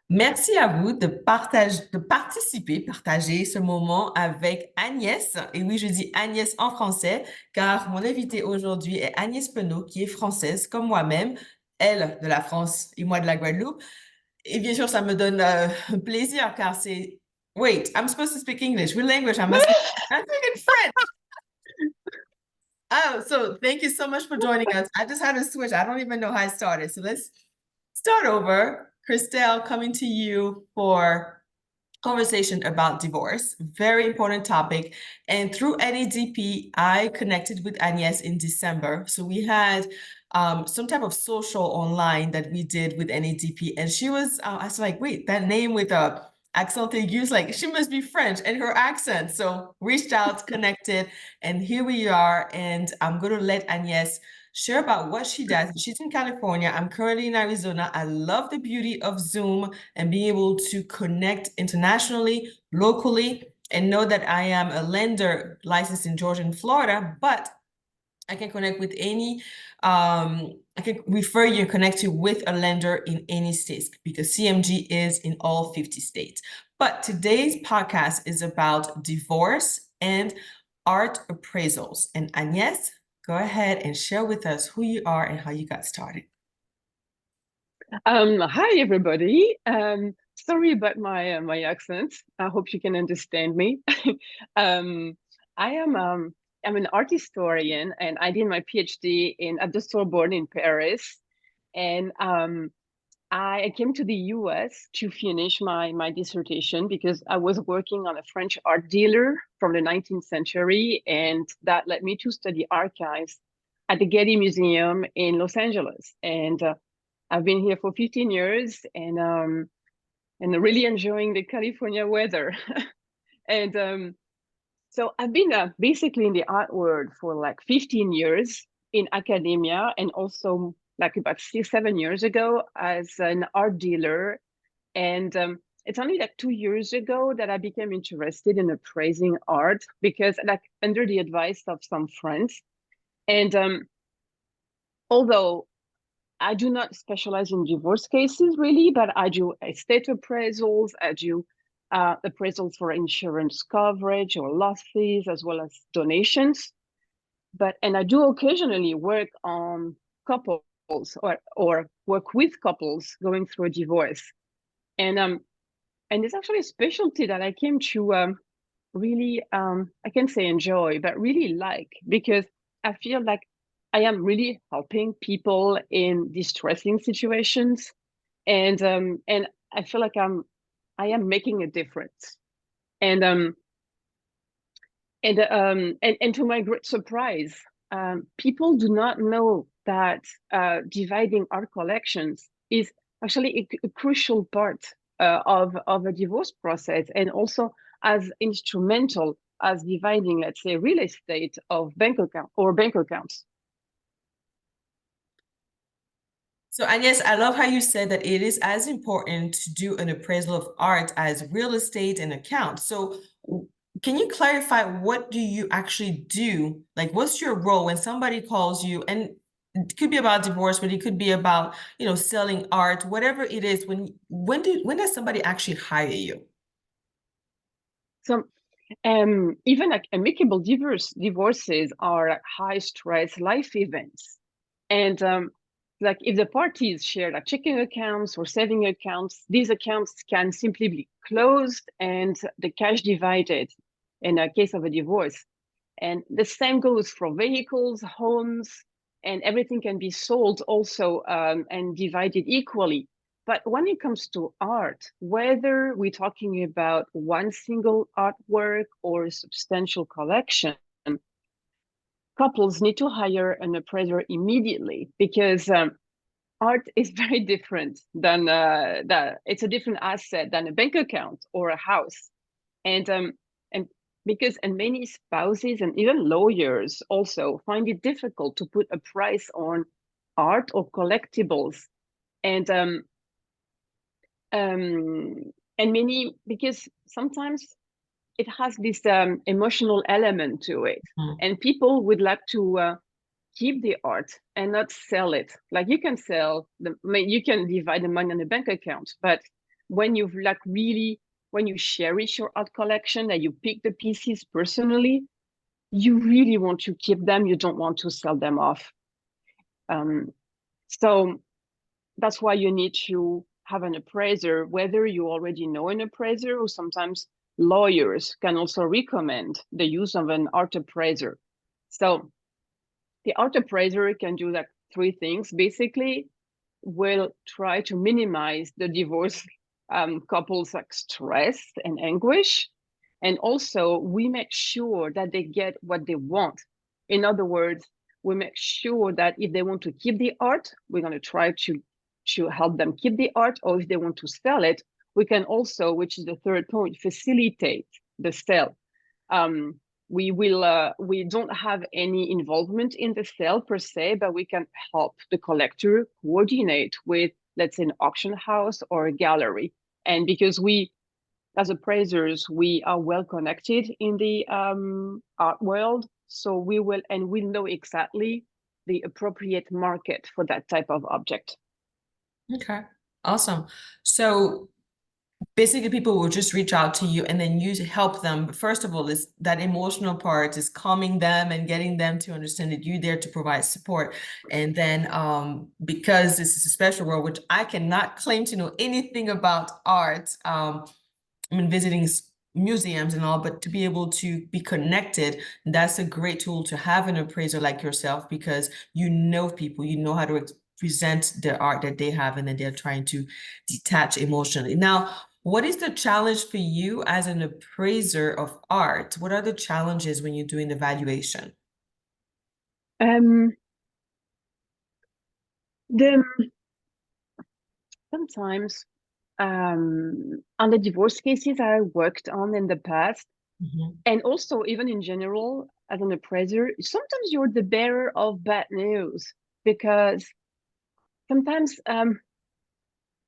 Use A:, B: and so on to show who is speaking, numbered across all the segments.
A: Merci à vous de partager ce moment avec Agnès. Et oui, je dis Agnès en français, car mon invitée aujourd'hui est Agnès Penaud, qui est française comme moi-même, elle de la France et moi de la Guadeloupe. Et bien sûr, ça me donne plaisir, car c'est... Wait, I'm supposed to speak English. What language am I speaking? I'm speaking French. Oh, so thank you so much for joining us. I just had to switch. I don't even know how I started. So let's start over. Christelle, coming to you for conversation about divorce. Very important topic. And through NADP, I connected with Agnes in December. So we had some type of social online that we did with NADP. And she was, I was like, wait, that name with a accent aigu, like she must be French and her accent. So reached out, connected, and here we are. And I'm going to let Agnes share about what she does. She's in California. I'm currently in Arizona. I love the beauty of Zoom and being able to connect internationally, locally, and know that I am a lender licensed in Georgia and Florida, but I can connect with any, I can refer you and connect you with a lender in any states because CMG is in all 50 states. But today's podcast is about divorce and art appraisals. And Agnes, go ahead and share with us who you are and how you got started.
B: Hi everybody. Sorry about my accent. I hope you can understand me. um, I am I'm an art historian, and I did my PhD at the Sorbonne in Paris. And I came to the US to finish my dissertation because I was working on a French art dealer from the 19th century, and that led me to study archives at the Getty Museum in Los Angeles. And I've been here for 15 years and really enjoying the California weather. And so I've been basically in the art world for like 15 years in academia, and also like about 6, 7 years ago as an art dealer. And it's only like 2 years ago that I became interested in appraising art because like under the advice of some friends. And although I do not specialize in divorce cases really, but I do estate appraisals. I do appraisals for insurance coverage or loss fees, as well as donations. And I do occasionally work on couples or work with couples going through a divorce. And it's actually a specialty that I came to really I can say enjoy, but really like, because I feel like I am really helping people in distressing situations, and I feel like I am making a difference. And and to my great surprise, people do not know that dividing art collections is actually a crucial part of a divorce process, and also as instrumental as dividing, let's say, real estate of bank accounts.
A: So Agnes, I love how you said that it is as important to do an appraisal of art as real estate and accounts. So can you clarify what do you actually do? Like what's your role when somebody calls you, and it could be about divorce, but it could be about, selling art, whatever it is, when does somebody actually hire you?
B: So even like amicable divorces are like high stress life events. And like if the parties share like checking accounts or saving accounts, these accounts can simply be closed and the cash divided in a case of a divorce. And the same goes for vehicles, homes, and everything can be sold also and divided equally. But when it comes to art, whether we're talking about one single artwork or a substantial collection, couples need to hire an appraiser immediately, because art is very different than it's a different asset than a bank account or a house. And and many spouses and even lawyers also find it difficult to put a price on art or collectibles. And um, um, and many, because sometimes it has this emotional element to it,
A: Mm.
B: and people would like to keep the art and not sell it. Like you can sell you can divide the money on the bank account, but when you've like really, when you cherish your art collection, that you pick the pieces personally, you really want to keep them. You don't want to sell them off. So that's why you need to have an appraiser, whether you already know an appraiser, or sometimes lawyers can also recommend the use of an art appraiser. So the art appraiser can do like three things. Basically, will try to minimize the divorce couples like stress and anguish. And also we make sure that they get what they want. In other words, we make sure that if they want to keep the art, we're going to try to help them keep the art, or if they want to sell it, we can also, which is the third point, facilitate the sale. We don't have any involvement in the sale per se, but we can help the collector coordinate with, let's say, an auction house or a gallery. And because we, as appraisers, we are well connected in the art world, so we will, and we know exactly the appropriate market for that type of object.
A: Okay, awesome. So basically people will just reach out to you and then you help them. But first of all, is that emotional part is calming them and getting them to understand that you're there to provide support. And then because this is a special world, which I cannot claim to know anything about art, I mean, visiting museums and all, but to be able to be connected, that's a great tool to have an appraiser like yourself, because you know people, you know how to present the art that they have, and then they're trying to detach emotionally. Now, what is the challenge for you as an appraiser of art? What are the challenges when you're doing the valuation?
B: Um, the Sometimes on the divorce cases I worked on in the past, and also even in general as an appraiser, sometimes you're the bearer of bad news, because sometimes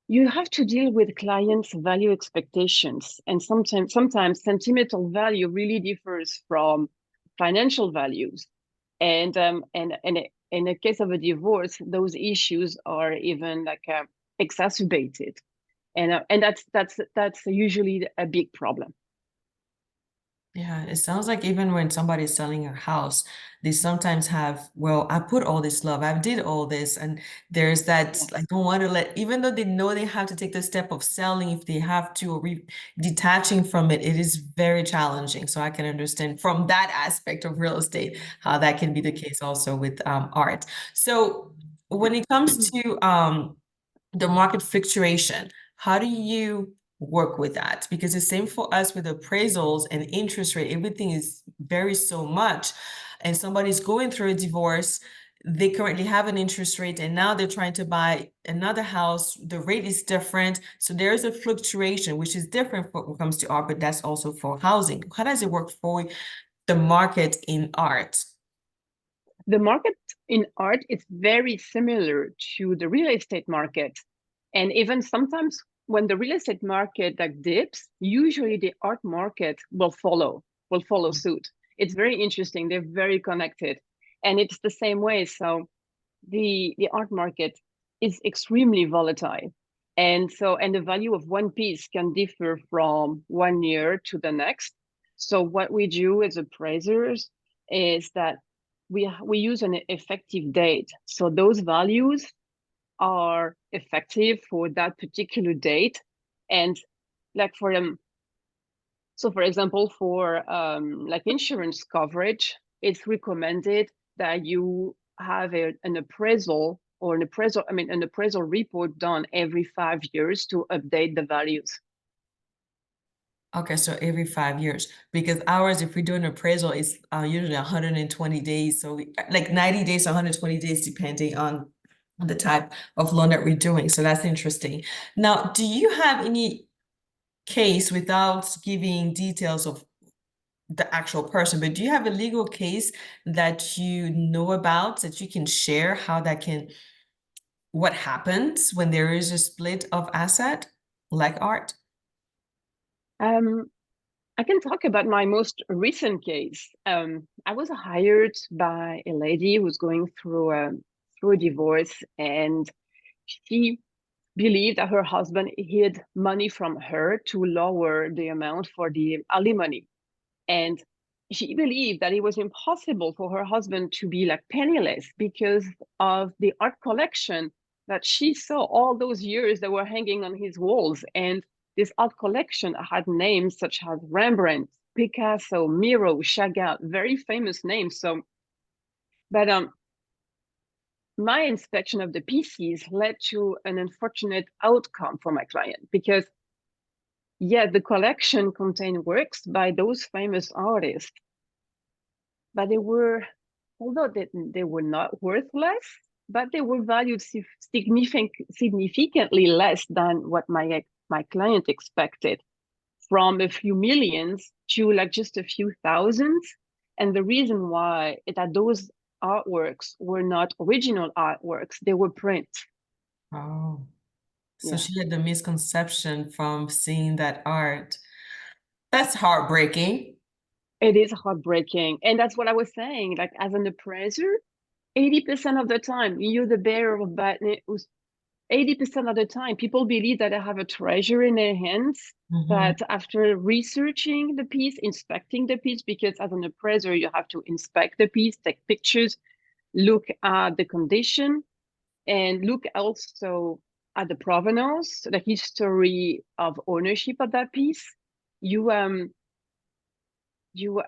B: you have to deal with clients' value expectations, and sometimes sentimental value really differs from financial values, and in a case of a divorce, those issues are even like exacerbated, and that's usually a big problem.
A: Yeah, it sounds like even when somebody's selling a house, they sometimes have, well, I put all this love, I did all this, and there's that,
B: Yeah.
A: I don't want to let, even though they know they have to take the step of selling if they have to, or detaching from it, it is very challenging. So I can understand from that aspect of real estate, how that can be the case also with art. So when it comes to the market fluctuation, how do you work with that? Because the same for us with appraisals and interest rate, everything is varies so much. And somebody's going through a divorce, they currently have an interest rate, and now they're trying to buy another house. The rate is different. So there's a fluctuation, which is different when it comes to art, but that's also for housing. How does it work for the market in art?
B: The market in art is very similar to the real estate market. And even sometimes when the real estate market like dips, usually the art market will follow suit. It's very interesting. They're very connected. And it's the same way. So the art market is extremely volatile. And the value of one piece can differ from one year to the next. So what we do as appraisers is that we use an effective date. So those values are effective for that particular date. And like for them, so for example, for like insurance coverage, it's recommended that you have an appraisal or an appraisal report done every 5 years to update the values.
A: Okay, so every 5 years, because ours, if we do an appraisal, it's usually 120 days. So like 90 days, 120 days, depending on the type of loan that we're doing. So that's interesting. Now, do you have any case, without giving details of the actual person, but do you have a legal case that you know about that you can share how that can, what happens when there is a split of asset like art?
B: Um, I can talk about my most recent case. I was hired by a lady who was going through a divorce, and she believed that her husband hid money from her to lower the amount for the alimony. And she believed that it was impossible for her husband to be like penniless because of the art collection that she saw all those years that were hanging on his walls. And this art collection had names such as Rembrandt, Picasso, Miro, Chagall, very famous names. So, but my inspection of the pieces led to an unfortunate outcome for my client because, yeah, the collection contained works by those famous artists, but they were, although they were not worth less, but they were valued significantly less than what my client expected, from a few millions to like just a few thousands. And the reason why is that those artworks were not original artworks, they were prints.
A: Oh, so
B: Yeah.
A: she had the misconception from seeing that art. That's heartbreaking.
B: It is heartbreaking. And that's what I was saying. Like, as an appraiser, 80% of the time, you're the bearer of bad news. 80% of the time, people believe that they have a treasure in their hands. But after researching the piece, inspecting the piece, because as an appraiser, you have to inspect the piece, take pictures, look at the condition, and look also at the provenance, the history of ownership of that piece. You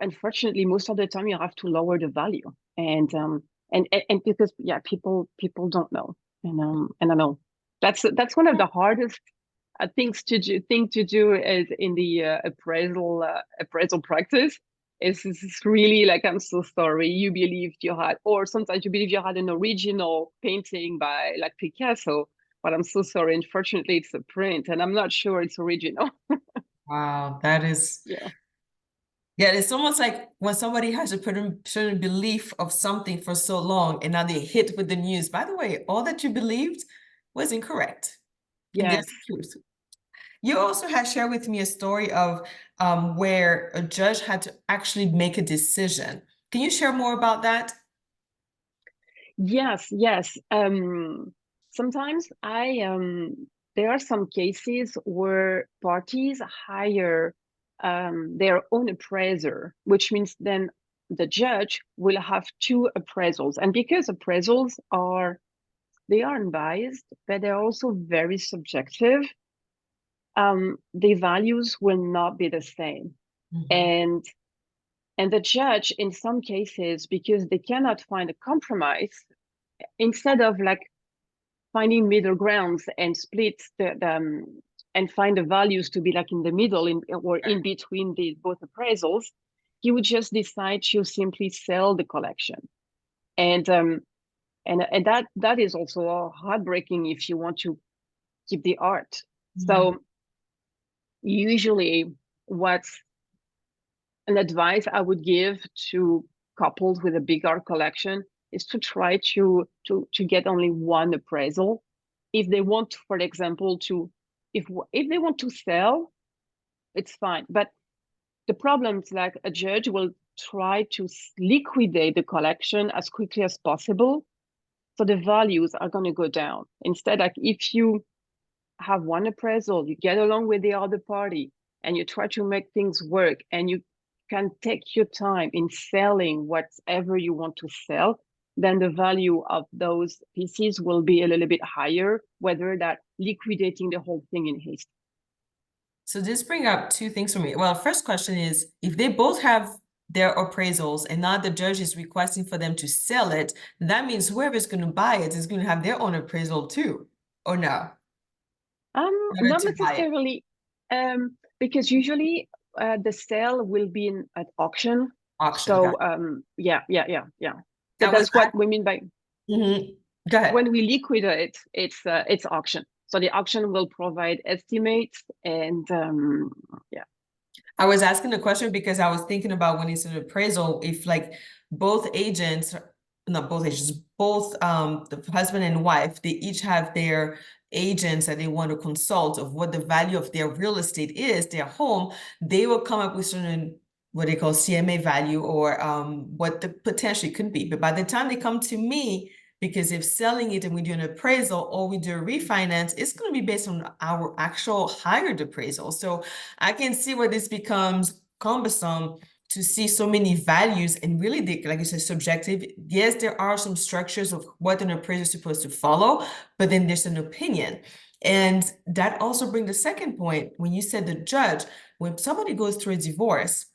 B: unfortunately, most of the time you have to lower the value, and because, yeah, people don't know. And I know that's one of the hardest things to do is in the appraisal practice. Is really like, I'm so sorry, you believed you had, or sometimes you believe you had an original painting by like Picasso, but I'm so sorry, unfortunately it's a print and I'm not sure it's original.
A: Wow, that is,
B: Yeah.
A: yeah, it's almost like when somebody has a certain belief of something for so long and now they hit with the news. By the way, all that you believed was incorrect. And
B: Yes.
A: there's the truth. You also had shared with me a story of where a judge had to actually make a decision. Can you share more about that?
B: Yes, yes. Sometimes there are some cases where parties hire their own appraiser, which means then the judge will have two appraisals. And because appraisals they are unbiased, but they're also very subjective, the values will not be the same. And the judge, in some cases, because they cannot find a compromise, instead of like finding middle grounds and split and find the values to be like in the middle or in between the both appraisals, he would just decide to simply sell the collection. And that is also heartbreaking if you want to keep the art. So usually what's an advice I would give to couples with a big art collection is to try to get only one appraisal. If they want, for example, if they want to sell, it's fine. But the problem is, like, a judge will try to liquidate the collection as quickly as possible, so the values are going to go down. Instead, like, if you have one appraisal, you get along with the other party, and you try to make things work, and you can take your time in selling whatever you want to sell, then the value of those pieces will be a little bit higher, whether that liquidating the whole thing in haste.
A: So this brings up two things for me. Well, first question is, if they both have their appraisals and now the judge is requesting for them to sell it, that means whoever's going to buy it is going to have their own appraisal too, or no?
B: Not necessarily, because usually the sale will be at auction.
A: Auction.
B: So yeah. That's what we mean by.
A: Go ahead.
B: When we liquidate, it's auction. So the auction will provide estimates and yeah.
A: I was asking the question because I was thinking about when it's an appraisal, if like both agents, not both agents, both the husband and wife, they each have their agents that they want to consult of what the value of their real estate is, their home, they will come up with certain what they call CMA value or what the potential could be. But by the time they come to me, because if selling it and we do an appraisal or we do a refinance, it's going to be based on our actual hired appraisal. So I can see where this becomes cumbersome to see so many values and really, like you said, subjective. Yes, there are some structures of what an appraiser is supposed to follow, but then there's an opinion. And that also brings the second point. When you said the judge, when somebody goes through a divorce,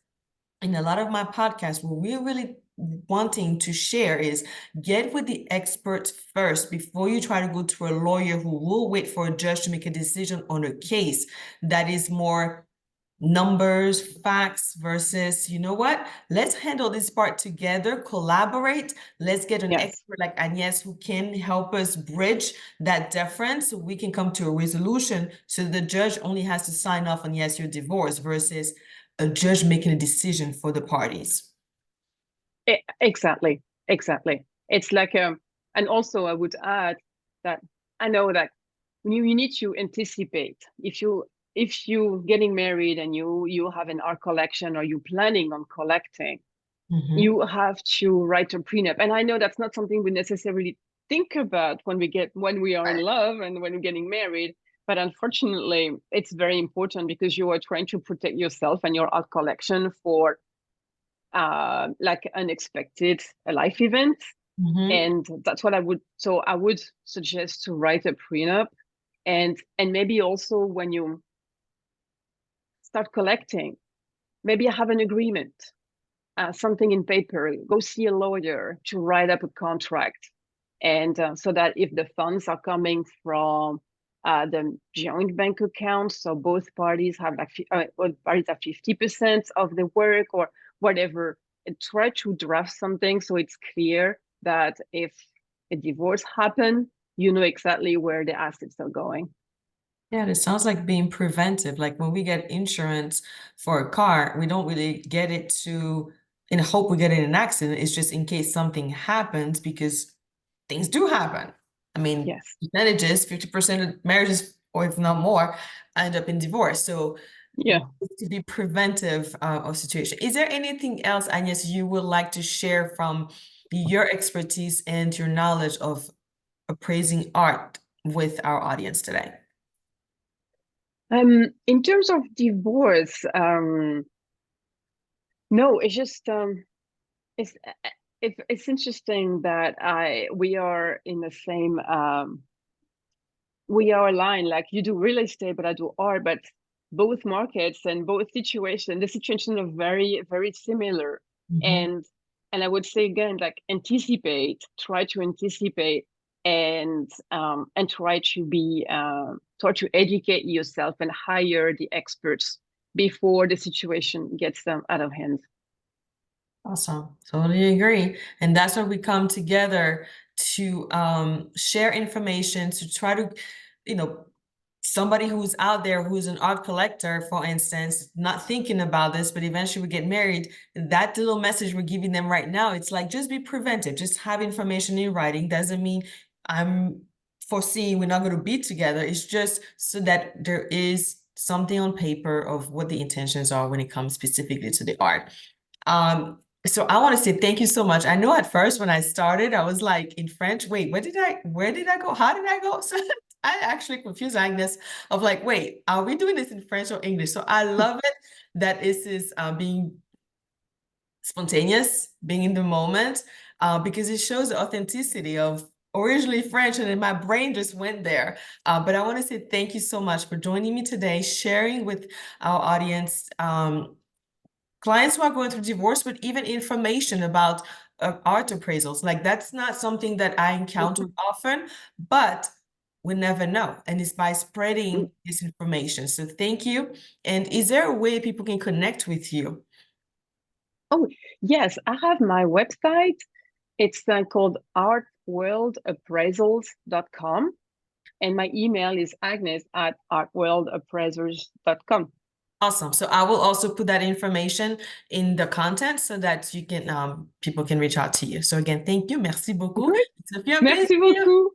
A: in a lot of my podcasts, what we're really wanting to share is get with the experts first before you try to go to a lawyer who will wait for a judge to make a decision on a case that is more numbers, facts versus, you know what, let's handle this part together, collaborate. Let's get an
B: Yes.
A: expert like Agnes who can help us bridge that difference so we can come to a resolution so the judge only has to sign off on yes, you're divorced versus a judge making a decision for the parties.
B: Exactly. It's like, and also I would add that I know that you need to anticipate if you getting married and you have an art collection or you planning on collecting, you have to write a prenup. And I know that's not something we necessarily think about when we are in love and when we're getting married. But unfortunately, it's very important because you are trying to protect yourself and your art collection for like unexpected life events. And that's what I would suggest to write a prenup. And maybe also when you start collecting, maybe have an agreement, something in paper, go see a lawyer to write up a contract. And so that if the funds are coming from the joint bank account, so both parties have like both parties have 50% of the work or whatever, and try to draft something so it's clear that if a divorce happens, you know exactly where the assets are going.
A: Yeah, it sounds like being preventive. Like when we get insurance for a car, we don't really get it to, in hope we get in an accident. It's just in case something happens because things do happen. I mean,
B: Yes.
A: percentages, 50% of marriages, or if not more, end up in divorce. So
B: yeah,
A: to be preventive of situation. Is there anything else, Agnes, you would like to share from your expertise and your knowledge of appraising art with our audience today?
B: In terms of divorce, no, it's just it's it's interesting that we are in the same we are aligned. Like you do real estate, but I do art, but both markets and both situations, the situation are very, very similar. And I would say again, like try to anticipate and try to educate yourself and hire the experts before the situation gets them out of hand.
A: Awesome. Totally agree. And that's where we come together to share information, to try to, you know, somebody who's out there who's an art collector, for instance, not thinking about this, but eventually we get married, that little message we're giving them right now, it's like, just be preventive, just have information in writing. Doesn't mean I'm foreseeing we're not going to be together. It's just so that there is something on paper of what the intentions are when it comes specifically to the art. So I want to say thank you so much. I know at first when I started, I was like in French, wait, where did I go? How did I go? So I actually confused Agnes of like, wait, are we doing this in French or English? So I love it that this is being spontaneous, being in the moment, because it shows the authenticity of originally French, and then my brain just went there. But I want to say thank you so much for joining me today, sharing with our audience clients who are going through divorce, but even information about art appraisals. Like that's not something that I encounter often, but we never know. And it's by spreading this information. So thank you. And is there a way people can connect with you?
B: Oh, yes, I have my website. It's called artworldappraisals.com. And my email is agnes@artworldappraisals.com.
A: Awesome. So I will also put that information in the content so that you can people can reach out to you. So again, thank you. Merci beaucoup.
B: Great.
A: Ça fait un
B: Merci
A: plaisir.
B: beaucoup.